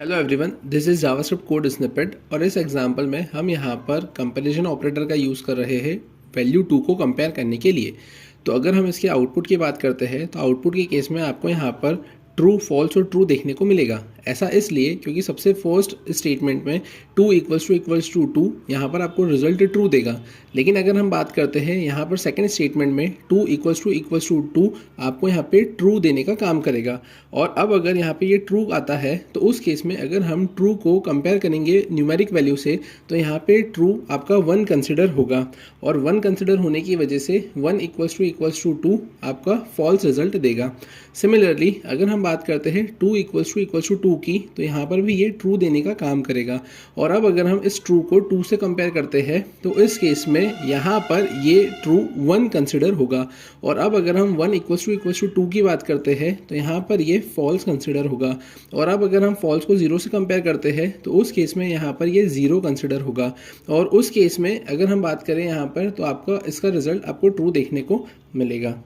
Hello everyone, this is JavaScript code snippet और इस example में हम यहाँ पर कंपैरिजन ऑपरेटर का यूज़ कर रहे हैं वैल्यू 2 को कंपेयर करने के लिए। तो अगर हम इसके आउटपुट की बात करते हैं तो आउटपुट के केस में आपको यहाँ पर ट्रू, फॉल्स और ट्रू देखने को मिलेगा। ऐसा इसलिए क्योंकि सबसे फर्स्ट स्टेटमेंट में 2 इक्वल्स टू 2 यहाँ पर आपको रिजल्ट ट्रू देगा। लेकिन अगर हम बात करते हैं यहाँ पर सेकंड स्टेटमेंट में 2 इक्वल्स टू 2 आपको यहाँ पे ट्रू देने का काम करेगा। और अब अगर यहाँ पे ये ट्रू आता है तो उस केस में अगर हम ट्रू को कंपेयर करेंगे न्यूमेरिक वैल्यू से तो यहाँ पे ट्रू आपका 1 कंसिडर होगा और 1 कंसिडर होने की वजह से 1 इक्वल्स टू 2 आपका फॉल्स रिजल्ट देगा। सिमिलरली अगर हम बात करते हैं 2 इक्वल्स टू 2 की तो यहाँ पर भी ये ट्रू देने का काम करेगा। और अब अगर हम इस ट्रू को 2 से कंपेयर करते हैं तो इस केस में यहाँ पर ये ट्रू 1 कंसिडर होगा। और अब अगर हम 1 इक्वल्स टू 2 की बात करते हैं तो यहाँ पर ये फॉल्स कंसिडर होगा। और अब अगर हम फॉल्स को 0 से कंपेयर करते हैं तो उस केस में यहाँ पर ये 0 कंसिडर होगा। और उस केस में अगर हम बात करें यहाँ पर तो आपका इसका रिजल्ट आपको ट्रू देखने को मिलेगा।